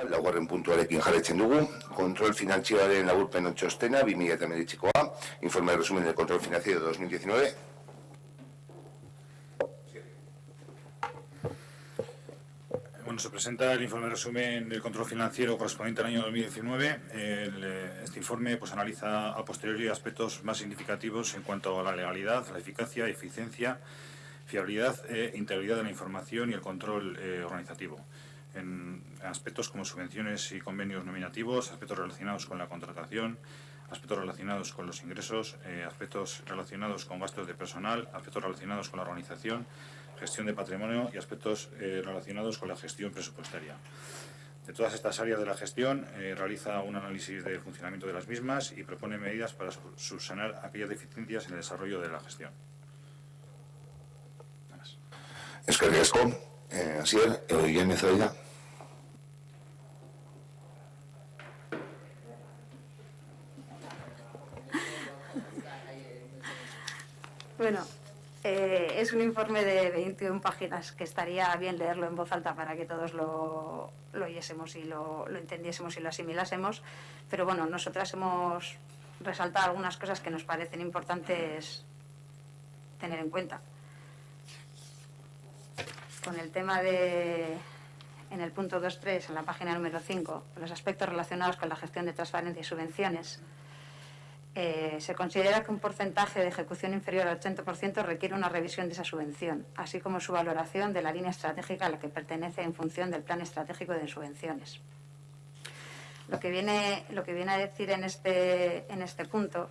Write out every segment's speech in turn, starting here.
laugarren puntuarekin jarraitzen dugu. Control finantzioaren laburpen txostena, 2019koa, informe de resumen del control financiero de 2019. Bueno, se presenta el informe de resumen del control financiero correspondiente al año 2019. Este informe analiza a posteriori aspectos más significativos en cuanto a la legalidad, la eficacia, eficiencia, fiabilidad e integridad de la información y el control organizativo. En aspectos como subvenciones y convenios nominativos, aspectos relacionados con la contratación, aspectos relacionados con los ingresos, aspectos relacionados con gastos de personal, aspectos relacionados con la organización, gestión de patrimonio y aspectos relacionados con la gestión presupuestaria. De todas estas áreas de la gestión, realiza un análisis del funcionamiento de las mismas y propone medidas para subsanar aquellas deficiencias en el desarrollo de la gestión. Eskerrik asko, Asier, Eugene Mezoida. Bueno, es un informe de 21 páginas que estaría bien leerlo en voz alta para que todos lo oyésemos y lo entendiésemos y lo asimilásemos, pero bueno, nosotras hemos resaltado algunas cosas que nos parecen importantes tener en cuenta. Con el tema en el punto 2.3, en la página número 5, los aspectos relacionados con la gestión de transferencias y subvenciones, se considera que un porcentaje de ejecución inferior al 80% requiere una revisión de esa subvención, así como su valoración de la línea estratégica a la que pertenece en función del plan estratégico de subvenciones. Lo que viene a decir en este punto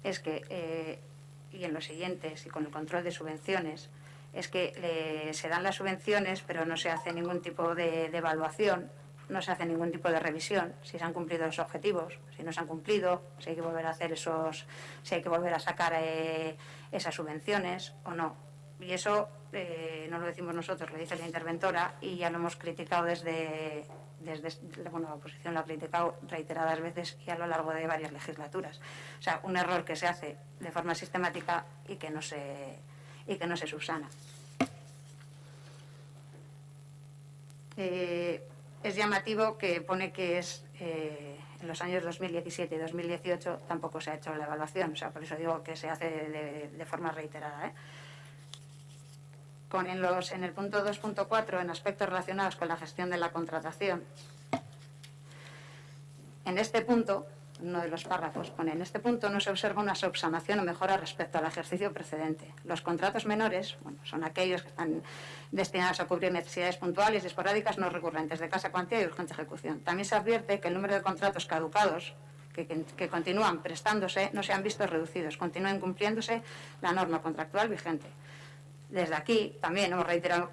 es que, y en los siguientes, y con el control de subvenciones, es que se dan las subvenciones, pero no se hace ningún tipo de evaluación, no se hace ningún tipo de revisión, si se han cumplido los objetivos, si no se han cumplido, si hay que volver a hacer si hay que volver a sacar esas subvenciones o no. Y eso no lo decimos nosotros, lo dice la interventora y ya lo hemos criticado desde la oposición lo ha criticado reiteradas veces y a lo largo de varias legislaturas. O sea, un error que se hace de forma sistemática y que no se subsana. Es llamativo que pone que en los años 2017 y 2018 tampoco se ha hecho la evaluación, o sea, por eso digo que se hace de forma reiterada. En el punto 2.4, en aspectos relacionados con la gestión de la contratación, en este punto, uno de los párrafos pone: en este punto no se observa una subsanación o mejora respecto al ejercicio precedente. Los contratos menores, son aquellos que están destinados a cubrir necesidades puntuales y esporádicas no recurrentes de escasa cuantía y urgente ejecución. También se advierte que el número de contratos caducados que continúan prestándose no se han visto reducidos, continúen cumpliéndose la norma contractual vigente. Desde aquí también hemos reiterado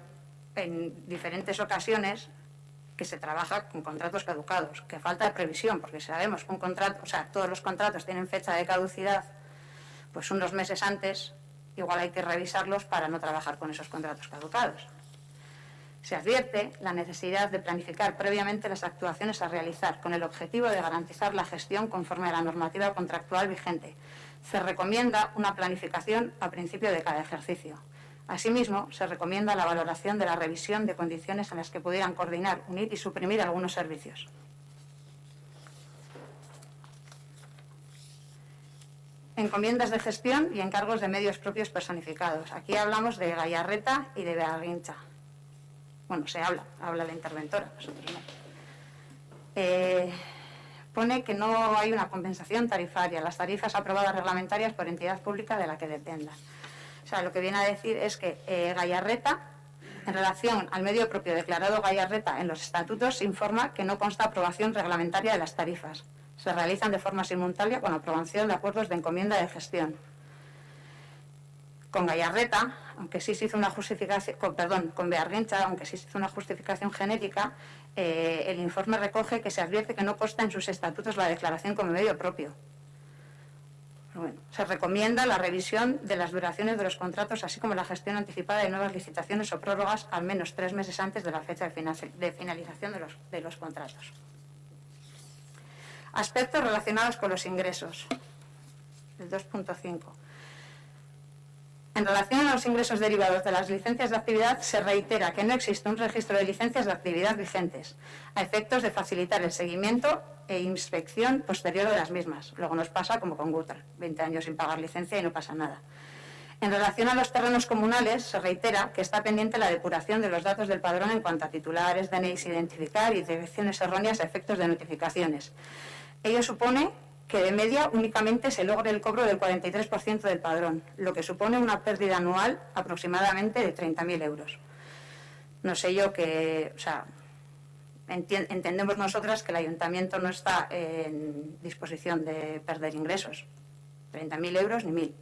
en diferentes ocasiones que se trabaja con contratos caducados, que falta de previsión, porque sabemos que un contrato, todos los contratos tienen fecha de caducidad, pues unos meses antes, igual hay que revisarlos para no trabajar con esos contratos caducados. Se advierte la necesidad de planificar previamente las actuaciones a realizar con el objetivo de garantizar la gestión conforme a la normativa contractual vigente. Se recomienda una planificación a principio de cada ejercicio. Asimismo, se recomienda la valoración de la revisión de condiciones en las que pudieran coordinar, unir y suprimir algunos servicios. Encomiendas de gestión y encargos de medios propios personificados. Aquí hablamos de Gallarreta y de Bearrincha. Bueno, se habla la interventora, nosotros no. Pone que no hay una compensación tarifaria, las tarifas aprobadas reglamentarias por entidad pública de la que dependan. O sea, lo que viene a decir es que Gallarreta, en relación al medio propio declarado Gallarreta en los estatutos, se informa que no consta aprobación reglamentaria de las tarifas. Se realizan de forma simultánea con aprobación de acuerdos de encomienda de gestión. Con Gallarreta, aunque sí se hizo una justificación, con Bearrincha, aunque sí se hizo una justificación genérica, el informe recoge que se advierte que no consta en sus estatutos la declaración como medio propio. Bueno, se recomienda la revisión de las duraciones de los contratos, así como la gestión anticipada de nuevas licitaciones o prórrogas al menos 3 meses antes de la fecha de finalización de los contratos. Aspectos relacionados con los ingresos, el 2.5. En relación a los ingresos derivados de las licencias de actividad, se reitera que no existe un registro de licencias de actividad vigentes, a efectos de facilitar el seguimiento e inspección posterior de las mismas. Luego nos pasa como con Gutra, 20 años sin pagar licencia y no pasa nada. En relación a los terrenos comunales, se reitera que está pendiente la depuración de los datos del padrón en cuanto a titulares, DNIs identificar y direcciones erróneas a efectos de notificaciones. Ello supone que de media únicamente se logre el cobro del 43% del padrón, lo que supone una pérdida anual aproximadamente de 30.000 euros. No sé yo que, o sea, entendemos nosotras que el ayuntamiento no está en disposición de perder ingresos, 30.000 euros ni 1.000.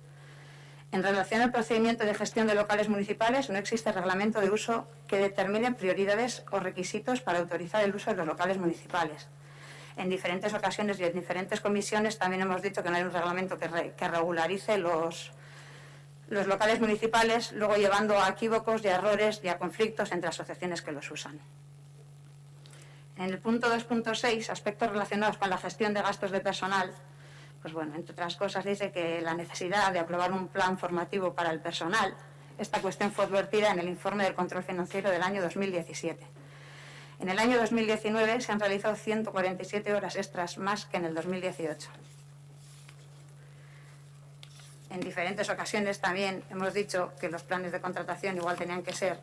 En relación al procedimiento de gestión de locales municipales, no existe reglamento de uso que determine prioridades o requisitos para autorizar el uso de los locales municipales. En diferentes ocasiones y en diferentes comisiones también hemos dicho que no hay un reglamento que regularice los locales municipales, luego llevando a equívocos y a errores y a conflictos entre asociaciones que los usan. En el punto 2.6, aspectos relacionados con la gestión de gastos de personal, pues bueno, entre otras cosas dice que la necesidad de aprobar un plan formativo para el personal, esta cuestión fue advertida en el informe del control financiero del año 2017. En el año 2019 se han realizado 147 horas extras más que en el 2018. En diferentes ocasiones también hemos dicho que los planes de contratación igual tenían que ser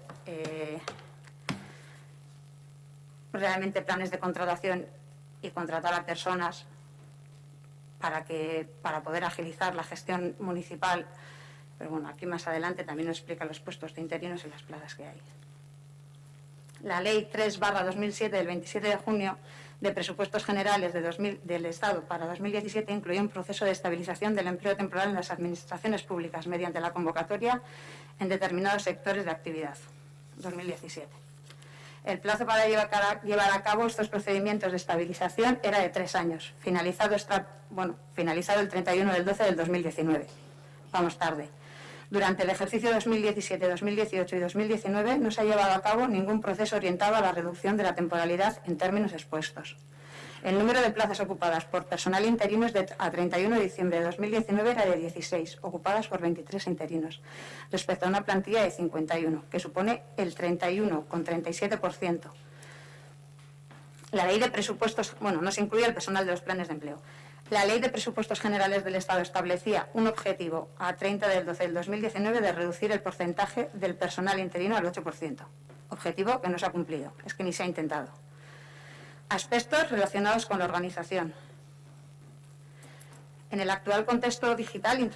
realmente planes de contratación y contratar a personas para poder agilizar la gestión municipal. Pero bueno, aquí más adelante también nos explica los puestos de interinos y las plazas que hay. La Ley 3/2007 del 27 de junio de Presupuestos Generales del Estado para 2017 incluyó un proceso de estabilización del empleo temporal en las administraciones públicas mediante la convocatoria en determinados sectores de actividad. 2017. El plazo para llevar a cabo estos procedimientos de estabilización era de 3 años, finalizado el 31 del 12 del 2019. Vamos tarde. Durante el ejercicio 2017, 2018 y 2019 no se ha llevado a cabo ningún proceso orientado a la reducción de la temporalidad en términos expuestos. El número de plazas ocupadas por personal interino a 31 de diciembre de 2019 era de 16, ocupadas por 23 interinos, respecto a una plantilla de 51, que supone el 31,37%. La ley de presupuestos, no se incluye el personal de los planes de empleo. La Ley de Presupuestos Generales del Estado establecía un objetivo a 30 del 12 del 2019 de reducir el porcentaje del personal interino al 8%. Objetivo que no se ha cumplido, es que ni se ha intentado. Aspectos relacionados con la organización. En el actual contexto digital,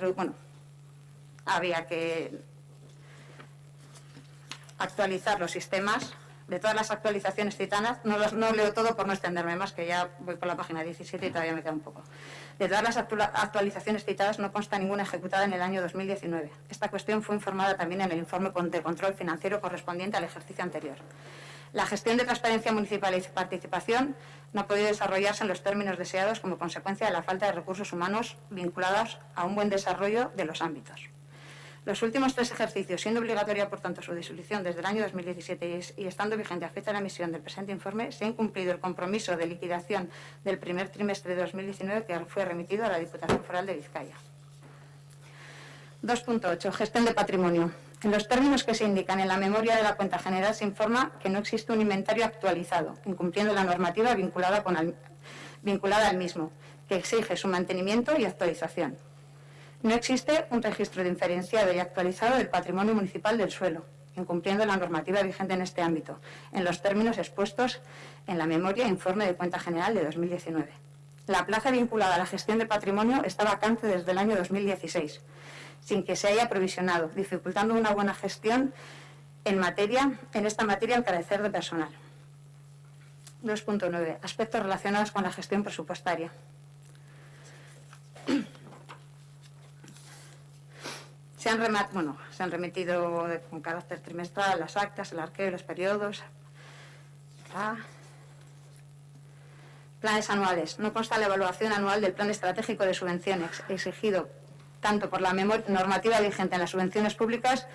había que actualizar los sistemas. De todas las actualizaciones citadas, no leo todo por no extenderme más, que ya voy por la página 17 y todavía me queda un poco. De todas las actualizaciones citadas no consta ninguna ejecutada en el año 2019. Esta cuestión fue informada también en el informe de control financiero correspondiente al ejercicio anterior. La gestión de transparencia municipal y participación no ha podido desarrollarse en los términos deseados como consecuencia de la falta de recursos humanos vinculados a un buen desarrollo de los ámbitos. Los últimos 3 ejercicios, siendo obligatoria, por tanto, su disolución desde el año 2017 y estando vigente a fecha de la emisión del presente informe, se ha incumplido el compromiso de liquidación del primer trimestre de 2019 que fue remitido a la Diputación Foral de Vizcaya. 2.8. Gestión de patrimonio. En los términos que se indican en la memoria de la cuenta general se informa que no existe un inventario actualizado, incumpliendo la normativa vinculada al mismo, que exige su mantenimiento y actualización. No existe un registro diferenciado y actualizado del patrimonio municipal del suelo, incumpliendo la normativa vigente en este ámbito, en los términos expuestos en la memoria e informe de cuenta general de 2019. La plaza vinculada a la gestión de patrimonio está vacante desde el año 2016, sin que se haya provisionado, dificultando una buena gestión en esta materia al carecer de personal. 2.9. Aspectos relacionados con la gestión presupuestaria. Se han remitido con carácter trimestral las actas, el arqueo y los periodos. Planes anuales. No consta la evaluación anual del plan estratégico de subvenciones, exigido tanto por la normativa vigente en las subvenciones públicas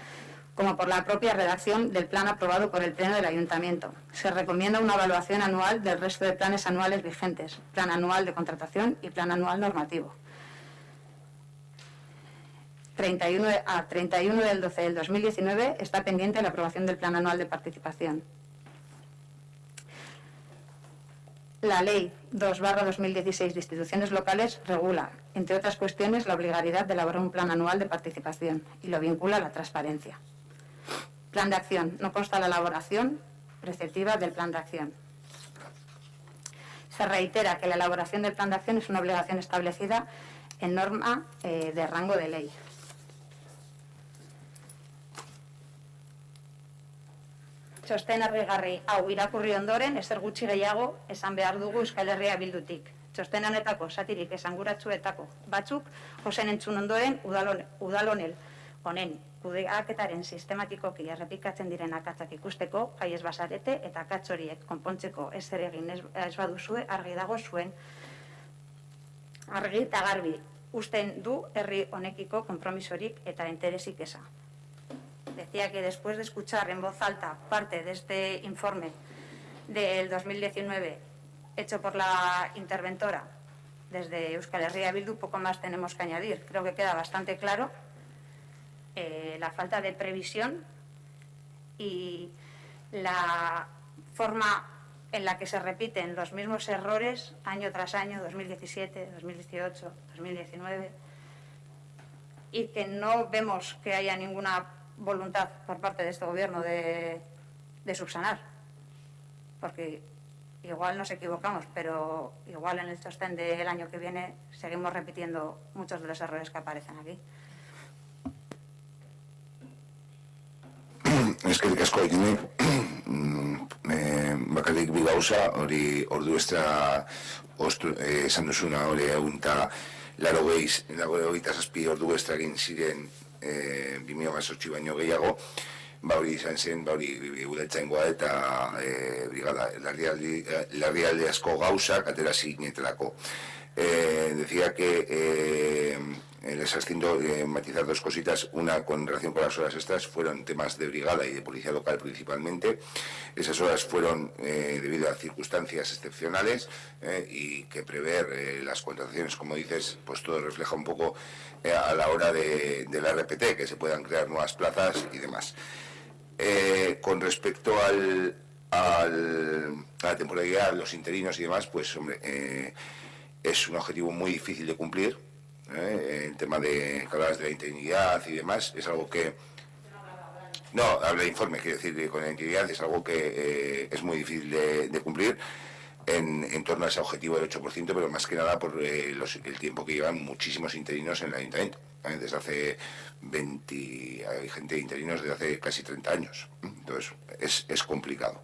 como por la propia redacción del plan aprobado por el Pleno del Ayuntamiento. Se recomienda una evaluación anual del resto de planes anuales vigentes, plan anual de contratación y plan anual normativo. a 31 del 12 del 2019 está pendiente la aprobación del Plan Anual de Participación. La Ley 2/2016 de Instituciones Locales regula, entre otras cuestiones, la obligatoriedad de elaborar un plan anual de participación y lo vincula a la transparencia. Plan de acción. No consta la elaboración preceptiva del plan de acción. Se reitera que la elaboración del plan de acción es una obligación establecida en norma de rango de ley. Txosten argigarri hau irakurri ondoren, ezer gutxi gehiago esan behar dugu Euskal Herria Bildutik. Txosten honetako zatirik esanguratsuetako batzuk ozen entzun ondoren udal honen kudeaketaren sistematikoki errepikatzen diren akatsak ikusteko, gai ez bazarete eta akats horiek konpontzeko ezer egin ez baduzue, argi dago zuen argi eta garbi usten du herri honekiko konpromisorik eta interesik eza. Decía que después de escuchar en voz alta parte de este informe del 2019 hecho por la interventora desde Euskal Herria Bildu, poco más tenemos que añadir. Creo que queda bastante claro la falta de previsión y la forma en la que se repiten los mismos errores año tras año, 2017, 2018, 2019, y que no vemos que haya ninguna voluntad por parte de este gobierno de subsanar, porque igual nos equivocamos, pero igual en el Txosten del año que viene seguimos repitiendo muchos de los errores que aparecen aquí. Eskerrik asko egin bakarrik bi gauza, hori ordu estra esan duzuna hori laurogeita zazpi ordu estra egin ziren 2008 baino gehiago, hori izan zen, hori udaltzaingoa eta larrialdi asko gauzak atera zinetelako. Decía que les asciendo matizar dos cositas. Una, con relación con las horas extras, fueron temas de brigada y de policía local principalmente. Esas horas fueron debido a circunstancias excepcionales y que prever las contrataciones, como dices, pues todo refleja un poco a la hora de la RPT, que se puedan crear nuevas plazas y demás. Con respecto a la temporalidad, los interinos y demás, pues hombre, es un objetivo muy difícil de cumplir. El tema de que hablabas de la interinidad y demás es algo que no habla de informe, quiero decir, con la interinidad es algo que es muy difícil de cumplir en torno a ese objetivo del 8%, pero más que nada por el tiempo que llevan muchísimos interinos en el ayuntamiento. Desde hace 20, hay gente de interinos desde hace casi 30 años, entonces es complicado.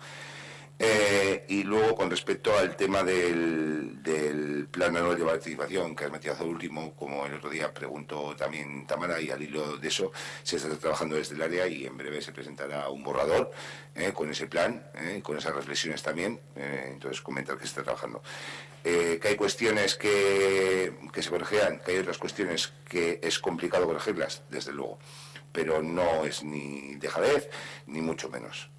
Y luego, con respecto al tema del plan anual de participación, que has metido al último, como el otro día preguntó también Tamara, y al hilo de eso se está trabajando desde el área y en breve se presentará un borrador con ese plan, con esas reflexiones también, entonces comentar que se está trabajando. Que hay cuestiones que se corregirán, que hay otras cuestiones que es complicado corregirlas, desde luego, pero no es ni dejadez, ni mucho menos.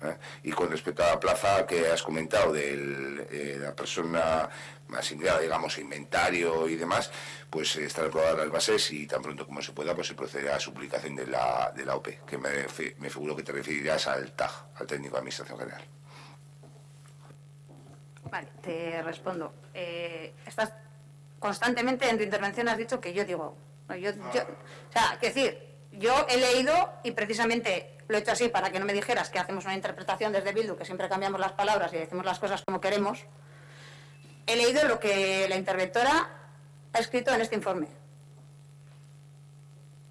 Y con respecto a la plaza que has comentado de la persona asignada, digamos, inventario y demás, pues están aprobadas las bases y tan pronto como se pueda, pues se procederá a su publicación de la OPE, que me figuro que te referirás al TAG, al Técnico de Administración General. Vale, te respondo. Estás constantemente en tu intervención has dicho que yo digo, o sea, es decir, yo he leído y precisamente lo he hecho así para que no me dijeras que hacemos una interpretación desde Bildu, que siempre cambiamos las palabras y decimos las cosas como queremos. He leído lo que la interventora ha escrito en este informe.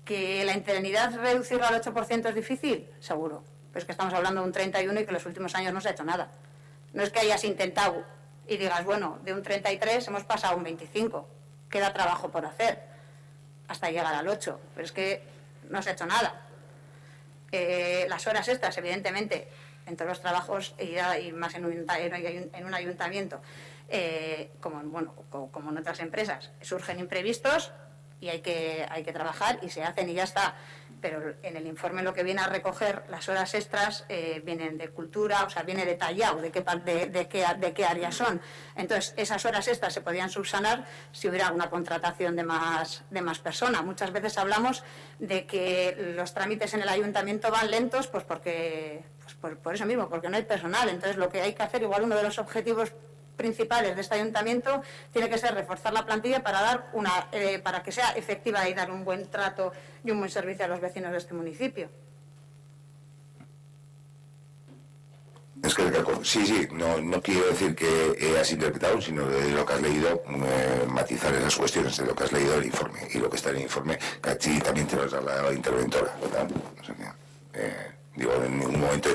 ¿Que la interinidad reducirla al 8% es difícil? Seguro. Pero es que estamos hablando de un 31 y que en los últimos años no se ha hecho nada. No es que hayas intentado y digas, bueno, de un 33 hemos pasado a un 25. Queda trabajo por hacer hasta llegar al 8. Pero es que no se ha hecho nada. Las horas extras, evidentemente, entre los trabajos y más en un ayuntamiento, como en otras empresas, surgen imprevistos y hay que trabajar y se hacen y ya está. pero en el informe lo que viene a recoger, las horas extras vienen de cultura, o sea, viene detallado de qué áreas son. Entonces, esas horas extras se podían subsanar si hubiera una contratación de más personas. Muchas veces hablamos de que los trámites en el ayuntamiento van lentos, pues porque por eso mismo, porque no hay personal. Entonces, lo que hay que hacer, igual uno de los objetivos principales de este ayuntamiento tiene que ser reforzar la plantilla para dar para que sea efectiva y dar un buen trato y un buen servicio a los vecinos de este municipio. Es que sí, no quiero decir que has interpretado, sino de lo que has leído, matizar esas cuestiones de lo que has leído del informe y lo que está en el informe, que aquí también te lo has trasladado a la interventora, ¿verdad? O sea que, digo, en ningún momento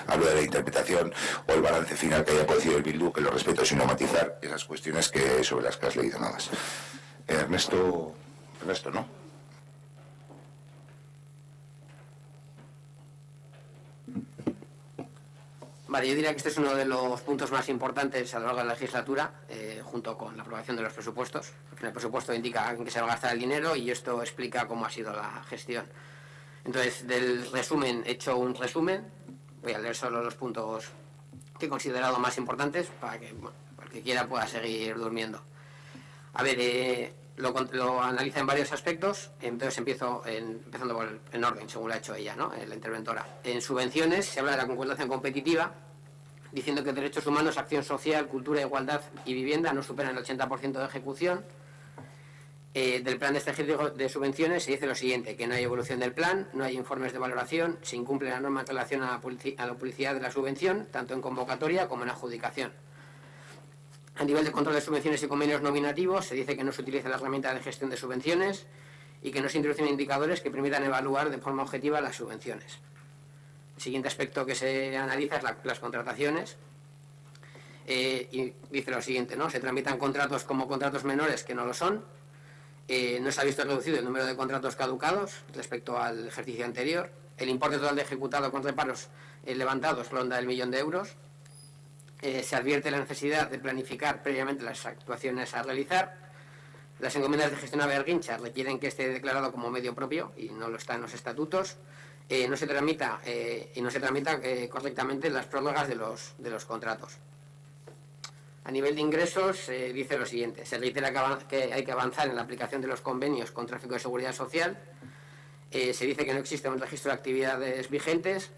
hablo de la interpretación o el balance final que haya producido el Bildu, que lo respeto, sino matizar esas cuestiones sobre las que has leído nada más. Ernesto, ¿no? Vale, yo diría que este es uno de los puntos más importantes a lo largo de la legislatura, junto con la aprobación de los presupuestos. Porque el presupuesto indica en qué se va a gastar el dinero y esto explica cómo ha sido la gestión. Entonces, del resumen, he hecho un resumen. Voy a leer solo los puntos que he considerado más importantes para que el que quiera pueda seguir durmiendo. A ver, lo analiza en varios aspectos. Entonces empezando en orden, según lo ha hecho ella, ¿no? La interventora. En subvenciones se habla de la concordancia competitiva, diciendo que derechos humanos, acción social, cultura, igualdad y vivienda no superan el 80% de ejecución. Del plan de este ejercicio de subvenciones se dice lo siguiente, que no hay evolución del plan, no hay informes de valoración, se incumple la norma en relación a la publicidad de la subvención, tanto en convocatoria como en adjudicación. A nivel de control de subvenciones y convenios nominativos, se dice que no se utiliza la herramienta de gestión de subvenciones y que no se introducen indicadores que permitan evaluar de forma objetiva las subvenciones. El siguiente aspecto que se analiza es las contrataciones. Y dice lo siguiente, ¿no? Se tramitan contratos como contratos menores que no lo son. No se ha visto reducido el número de contratos caducados respecto al ejercicio anterior. El importe total de ejecutado con reparos levantados ronda el 1.000.000 de euros. Se advierte la necesidad de planificar previamente las actuaciones a realizar. Las encomiendas de gestión a Berguincha requieren que esté declarado como medio propio y no lo está en los estatutos. No se tramita correctamente las prórrogas de los contratos. A nivel de ingresos, dice lo siguiente. Se reitera que hay que avanzar en la aplicación de los convenios con tráfico de seguridad social. Se dice que no existe un registro de actividades vigentes.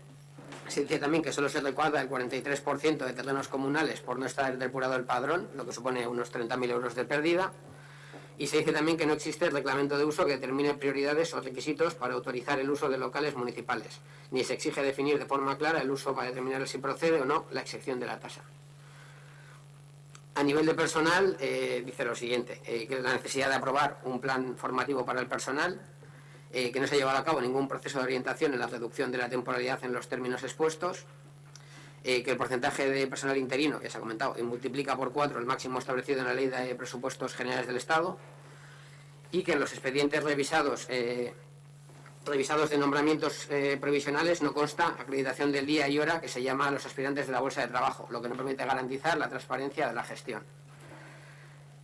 Se dice también que solo se recuadra el 43% de terrenos comunales por no estar depurado el padrón, lo que supone unos 30.000 euros de pérdida. Y se dice también que no existe el reglamento de uso que determine prioridades o requisitos para autorizar el uso de locales municipales, ni se exige definir de forma clara el uso para determinar si procede o no la exención de la tasa. A nivel de personal, dice lo siguiente, que la necesidad de aprobar un plan formativo para el personal, que no se ha llevado a cabo ningún proceso de orientación en la reducción de la temporalidad en los términos expuestos, que el porcentaje de personal interino, que se ha comentado, multiplica por 4 el máximo establecido en la Ley de Presupuestos Generales del Estado, y que en los expedientes revisados de nombramientos provisionales no consta acreditación del día y hora que se llama a los aspirantes de la bolsa de trabajo, lo que no permite garantizar la transparencia de la gestión.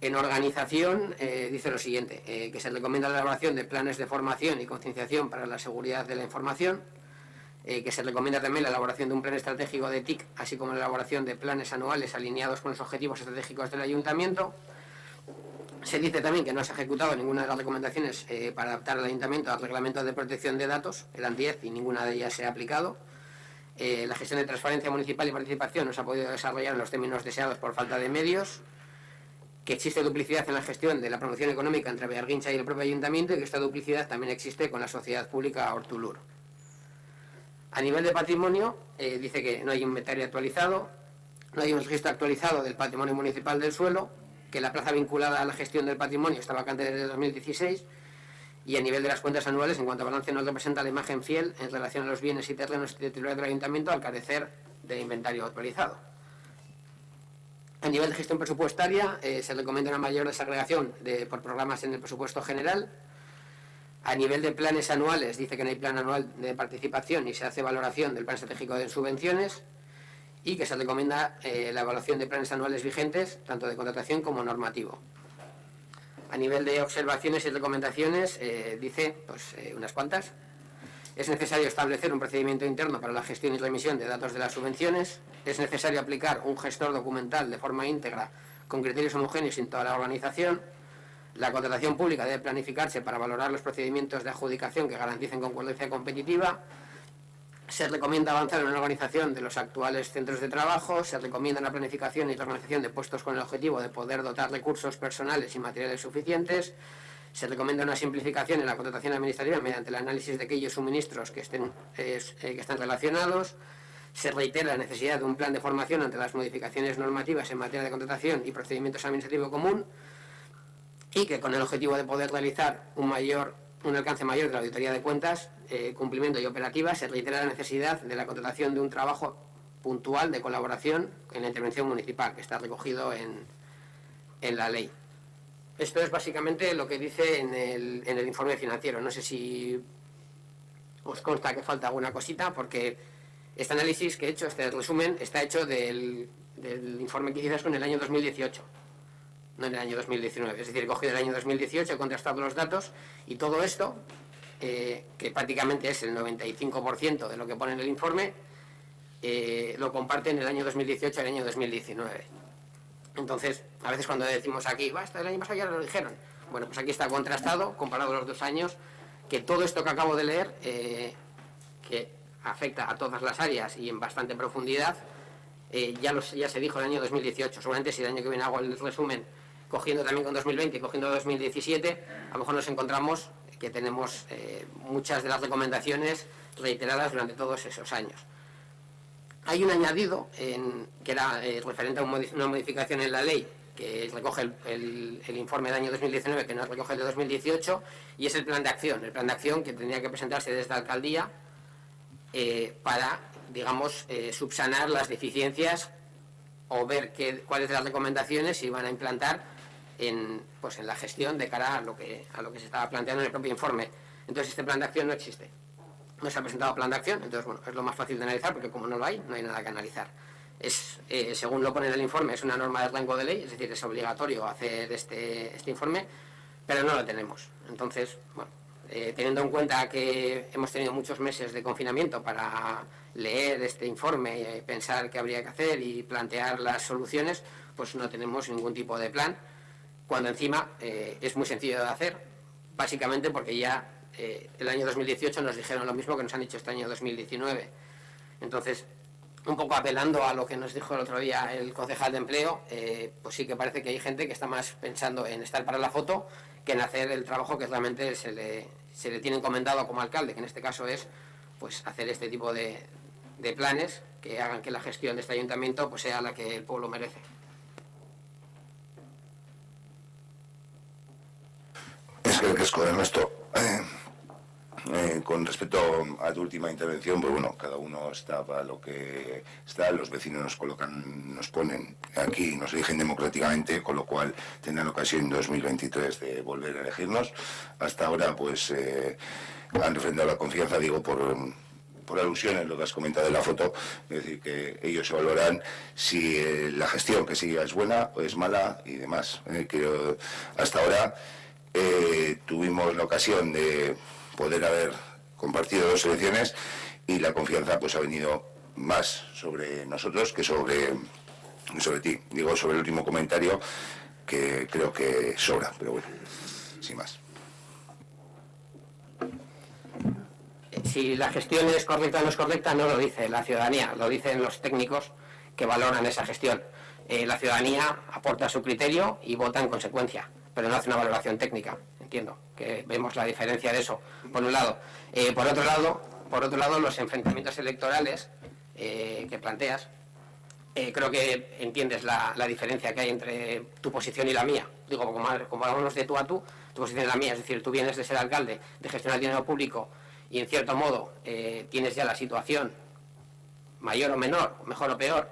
En organización dice lo siguiente, que se recomienda la elaboración de planes de formación y concienciación para la seguridad de la información, que se recomienda también la elaboración de un plan estratégico de TIC, así como la elaboración de planes anuales alineados con los objetivos estratégicos del ayuntamiento. Se dice también que no se ha ejecutado ninguna de las recomendaciones para adaptar al ayuntamiento al reglamento de protección de datos, el ANDIEZ, y ninguna de ellas se ha aplicado. La gestión de transparencia municipal y participación no se ha podido desarrollar en los términos deseados por falta de medios, que existe duplicidad en la gestión de la promoción económica entre Bearguincha y el propio ayuntamiento y que esta duplicidad también existe con la sociedad pública Hortulur. A nivel de patrimonio, dice que no hay inventario actualizado, no hay un registro actualizado del patrimonio municipal del suelo, que la plaza vinculada a la gestión del patrimonio está vacante desde 2016 y a nivel de las cuentas anuales, en cuanto a balance, no representa la imagen fiel en relación a los bienes y terrenos titulares del ayuntamiento al carecer de inventario actualizado. A nivel de gestión presupuestaria, se recomienda una mayor desagregación por programas en el presupuesto general. A nivel de planes anuales, dice que no hay plan anual de participación y se hace valoración del plan estratégico de subvenciones y que se recomienda la evaluación de planes anuales vigentes, tanto de contratación como normativo. A nivel de observaciones y recomendaciones, dice unas cuantas. Es necesario establecer un procedimiento interno para la gestión y remisión de datos de las subvenciones. Es necesario aplicar un gestor documental de forma íntegra con criterios homogéneos en toda la organización. La contratación pública debe planificarse para valorar los procedimientos de adjudicación que garanticen concurrencia competitiva. Se recomienda avanzar en una organización de los actuales centros de trabajo. Se recomienda una planificación y organización de puestos con el objetivo de poder dotar recursos personales y materiales suficientes. Se recomienda una simplificación en la contratación administrativa mediante el análisis de aquellos suministros que estén relacionados. Se reitera la necesidad de un plan de formación ante las modificaciones normativas en materia de contratación y procedimientos administrativos común, y que con el objetivo de poder realizar un alcance mayor de la auditoría de cuentas, cumplimiento y operativa, se reitera la necesidad de la contratación de un trabajo puntual de colaboración en la intervención municipal, que está recogido en la ley. Esto es básicamente lo que dice en el informe financiero. No sé si os consta que falta alguna cosita, porque este análisis que he hecho, este resumen, está hecho del informe que hiciste en el año 2018. No en el año 2019, es decir, he cogido el año 2018, he contrastado los datos y todo esto, que prácticamente es el 95% de lo que pone en el informe, lo comparte en el año 2018 y el año 2019. Entonces, a veces cuando decimos aquí, basta, el año pasado ya lo dijeron. Bueno, pues aquí está contrastado, comparado los 2 años, que todo esto que acabo de leer, que afecta a todas las áreas y en bastante profundidad, ya se dijo en el año 2018. Seguramente si el año que viene hago el resumen, cogiendo también con 2020 y cogiendo 2017, a lo mejor nos encontramos que tenemos muchas de las recomendaciones reiteradas durante todos esos años. Hay un añadido que era referente a una modificación en la ley que recoge el informe del año 2019, que no recoge el de 2018, y es el plan de acción. El plan de acción que tendría que presentarse desde la alcaldía para, digamos, subsanar las deficiencias o ver cuáles de las recomendaciones se iban a implantar en la gestión de cara a lo que se estaba planteando en el propio informe. Entonces este plan de acción no existe. No se ha presentado plan de acción, entonces bueno, es lo más fácil de analizar, porque como no lo hay, no hay nada que analizar. Según lo pone en el informe, es una norma de rango de ley, es decir, es obligatorio hacer este informe, pero no lo tenemos. Entonces, bueno, teniendo en cuenta que hemos tenido muchos meses de confinamiento para leer este informe, pensar qué habría que hacer y plantear las soluciones, pues no tenemos ningún tipo de plan, cuando encima es muy sencillo de hacer, básicamente porque ya el año 2018 nos dijeron lo mismo que nos han dicho este año 2019. Entonces, un poco apelando a lo que nos dijo el otro día el concejal de empleo, pues sí que parece que hay gente que está más pensando en estar para la foto que en hacer el trabajo que realmente se le tiene encomendado como alcalde, que en este caso es pues hacer este tipo de planes que hagan que la gestión de este ayuntamiento pues sea la que el pueblo merece. Es que Ernesto, con respecto a tu última intervención, pues bueno, cada uno está para lo que está, los vecinos nos ponen aquí, nos eligen democráticamente, con lo cual tendrán ocasión en 2023 de volver a elegirnos. Hasta ahora, pues, han refrendado la confianza, digo, por alusiones, lo que has comentado de la foto, es decir, que ellos evaluarán si la gestión que sigue es buena o es mala y demás. Hasta ahora tuvimos la ocasión de poder haber compartido 2 elecciones y la confianza pues ha venido más sobre nosotros que sobre ti. Digo, sobre el último comentario, que creo que sobra, pero bueno, sin más. Si la gestión es correcta o no es correcta, no lo dice la ciudadanía, lo dicen los técnicos que valoran esa gestión. La ciudadanía aporta su criterio y vota en consecuencia, pero no hace una valoración técnica. Entiendo que vemos la diferencia de eso, por un lado. Por otro lado, los enfrentamientos electorales que planteas, creo que entiendes la diferencia que hay entre tu posición y la mía. Digo, como hablamos de tú a tú, tu posición y la mía, es decir, tú vienes de ser alcalde, de gestionar dinero público y en cierto modo tienes ya la situación, mayor o menor, mejor o peor,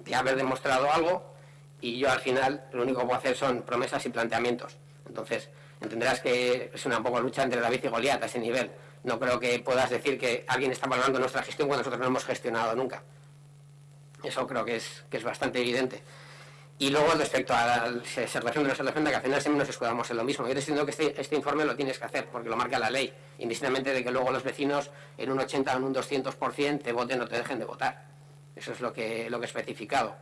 de haber demostrado algo, y yo al final lo único que puedo hacer son promesas y planteamientos. Entonces, entenderás que es una poco lucha entre David y Goliat a ese nivel. No creo que puedas decir que alguien está valorando nuestra gestión cuando nosotros no hemos gestionado nunca. Eso creo que es bastante evidente. Y luego, respecto a la reservación de nuestra defensa, que al final siempre nos escudamos en lo mismo. Yo te estoy diciendo que este informe lo tienes que hacer, porque lo marca la ley, indistintamente de que luego los vecinos en un 80 o en un 200% te voten o te dejen de votar. Eso es lo que he especificado.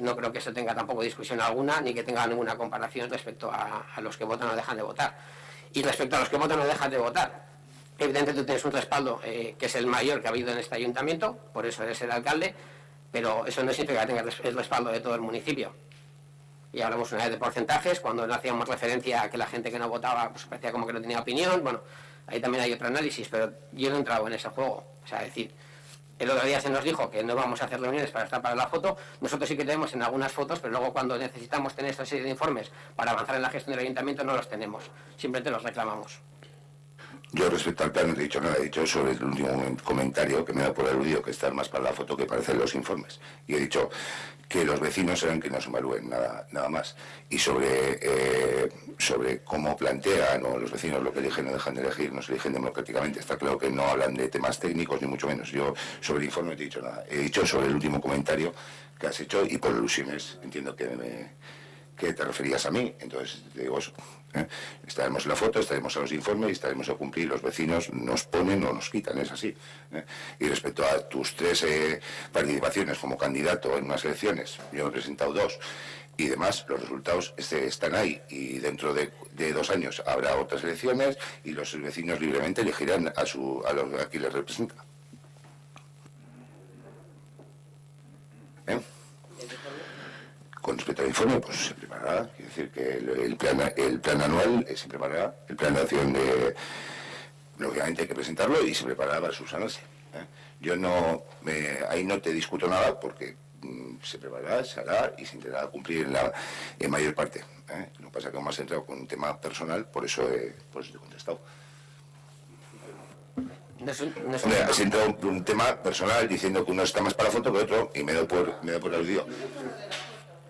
No creo que eso tenga tampoco discusión alguna, ni que tenga ninguna comparación respecto a los que votan o dejan de votar. Y respecto a los que votan o dejan de votar, evidentemente tú tienes un respaldo que es el mayor que ha habido en este ayuntamiento, por eso eres el alcalde, pero eso no significa que tengas el respaldo de todo el municipio. Y hablamos una vez de porcentajes, cuando no hacíamos referencia a que la gente que no votaba pues parecía como que no tenía opinión. Bueno, ahí también hay otro análisis, pero yo no he entrado en ese juego. O sea, es decir, el otro día se nos dijo que no vamos a hacer reuniones para estar para la foto. Nosotros sí que tenemos en algunas fotos, pero luego cuando necesitamos tener esta serie de informes para avanzar en la gestión del ayuntamiento no los tenemos, simplemente los reclamamos. Yo respecto al plan no te he dicho nada, he dicho sobre el último comentario que me da por aludido, que está más para la foto que parecen los informes. Y he dicho que los vecinos serán que nos evalúen, nada más. Y sobre cómo plantean o los vecinos lo que eligen o dejan de elegir, nos eligen democráticamente. Está claro que no hablan de temas técnicos ni mucho menos. Yo sobre el informe no te he dicho nada. He dicho sobre el último comentario que has hecho y por alusiones entiendo que te referías a mí, entonces te digo eso. Estaremos en la foto, estaremos a los informes y estaremos a cumplir. Los vecinos nos ponen o nos quitan, es así. Y respecto a tus 3 participaciones como candidato en unas elecciones, yo he presentado 2 y demás, los resultados están ahí y dentro de 2 años habrá otras elecciones y los vecinos libremente elegirán a quien les representa. Con respecto al informe, pues se preparará, quiere decir que el plan anual se preparará, el plan de acción lógicamente hay que presentarlo y se preparará para subsanarse. Yo ahí no te discuto nada porque se preparará, se hará y se intentará cumplir en mayor parte. Lo que pasa es que como has entrado con un tema personal, por eso te he contestado. Has entrado con un tema personal diciendo que uno está más para la foto que otro y me da por aludido.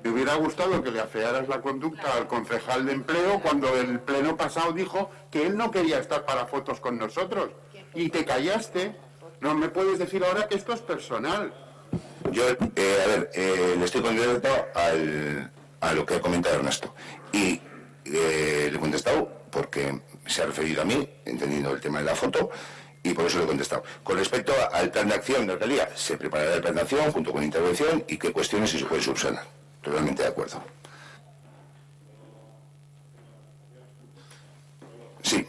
Me hubiera gustado que le afearas la conducta al concejal de empleo cuando el pleno pasado dijo que él no quería estar para fotos con nosotros. Y te callaste. No me puedes decir ahora que esto es personal. Yo, le estoy contestando a lo que ha comentado Ernesto. Y le he contestado porque se ha referido a mí, entendiendo el tema de la foto, y por eso le he contestado. Con respecto al plan de acción de alcaldía, se preparará el plan de acción junto con intervención y qué cuestiones se pueden subsanar. Totalmente de acuerdo. Sí.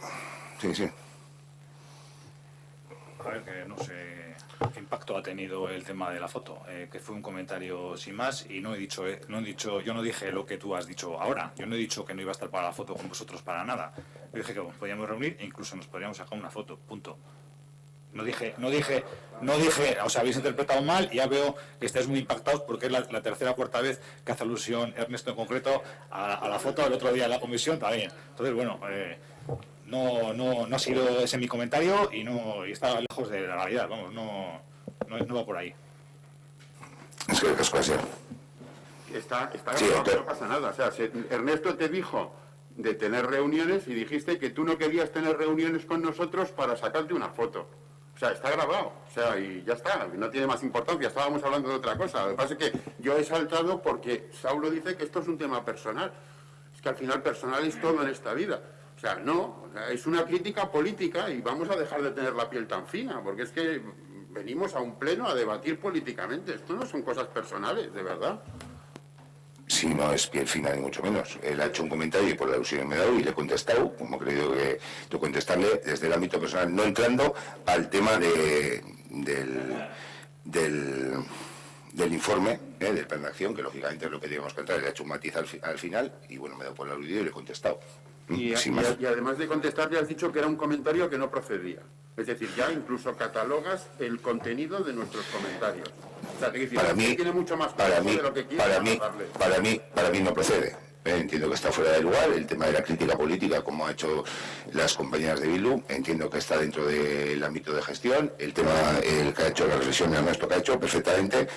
A ver, que no sé qué impacto ha tenido el tema de la foto, que fue un comentario sin más y yo no dije lo que tú has dicho ahora. Yo no he dicho que no iba a estar para la foto con vosotros para nada. Yo dije que nos podíamos reunir e incluso nos podríamos sacar una foto, punto. No dije, o sea, habéis interpretado mal y ya veo que estáis muy impactados porque es la 3ª o 4ª vez que hace alusión Ernesto en concreto a la foto. El otro día en la comisión también. Entonces, bueno, no ha sido ese mi comentario y está lejos de la realidad, vamos, no va por ahí. Es que es cuestión. Está grabado, que no pasa nada. O sea, Ernesto te dijo de tener reuniones y dijiste que tú no querías tener reuniones con nosotros para sacarte una foto. O sea, está grabado, o sea, y ya está, no tiene más importancia, estábamos hablando de otra cosa. Lo que pasa es que yo he saltado porque Saulo dice que esto es un tema personal. Es que al final personal es todo en esta vida. O sea, no, es una crítica política y vamos a dejar de tener la piel tan fina, porque es que venimos a un pleno a debatir políticamente. Esto no son cosas personales, de verdad. Si no es piel fina ni mucho menos. Él ha hecho un comentario y por la alusión me he dado y le he contestado, como he creído que tengo que contestarle desde el ámbito personal, no entrando al tema del informe, del plan de acción, que lógicamente es lo que teníamos que entrar. Le he hecho un matiz al final y bueno, me he dado por la aludido y le he contestado. Y además de contestar, le has dicho que era un comentario que no procedía. Es decir, ya incluso catalogas el contenido de nuestros comentarios. O sea, decir, para mí tiene mucho más para mí no procede. Entiendo que está fuera de lugar el tema de la crítica política, como ha hecho las compañeras de Bildu. Entiendo que está dentro del ámbito de gestión. El tema, el que ha hecho la reflexión de Ernesto, que ha hecho perfectamente,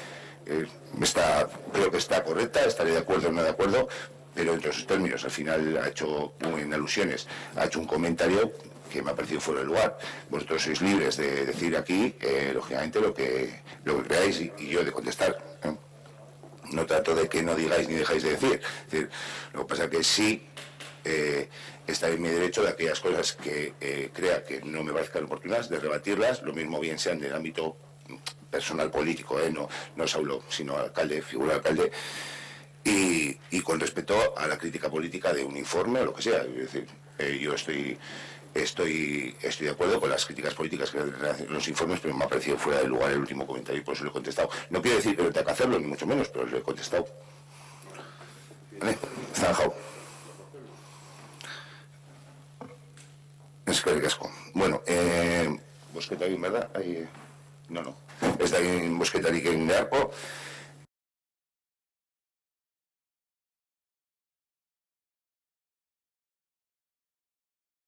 creo que está correcta, estaré de acuerdo o no de acuerdo, pero entre esos términos, al final ha hecho, en alusiones, ha hecho un comentario que me ha parecido fuera de lugar. Vosotros sois libres de decir aquí, lógicamente, lo que creáis y yo de contestar. No trato de que no digáis ni dejáis de decir. Es decir, lo que pasa es que sí está en mi derecho de aquellas cosas que crea que no me parezcan oportunas, de rebatirlas, lo mismo bien sean del ámbito personal político, no Saulo, sino alcalde, figura alcalde, y con respecto a la crítica política de un informe o lo que sea. Es decir, yo estoy de acuerdo con las críticas políticas que hacen los informes, pero me ha parecido fuera de lugar el último comentario y por eso le he contestado. No quiere decir que no tenga que hacerlo, ni mucho menos, pero le he contestado. ¿Vale? Está dejado. Es que casco. Bueno, Bosquetarín, ¿verdad? No. Está en Bosquetarín de Arco.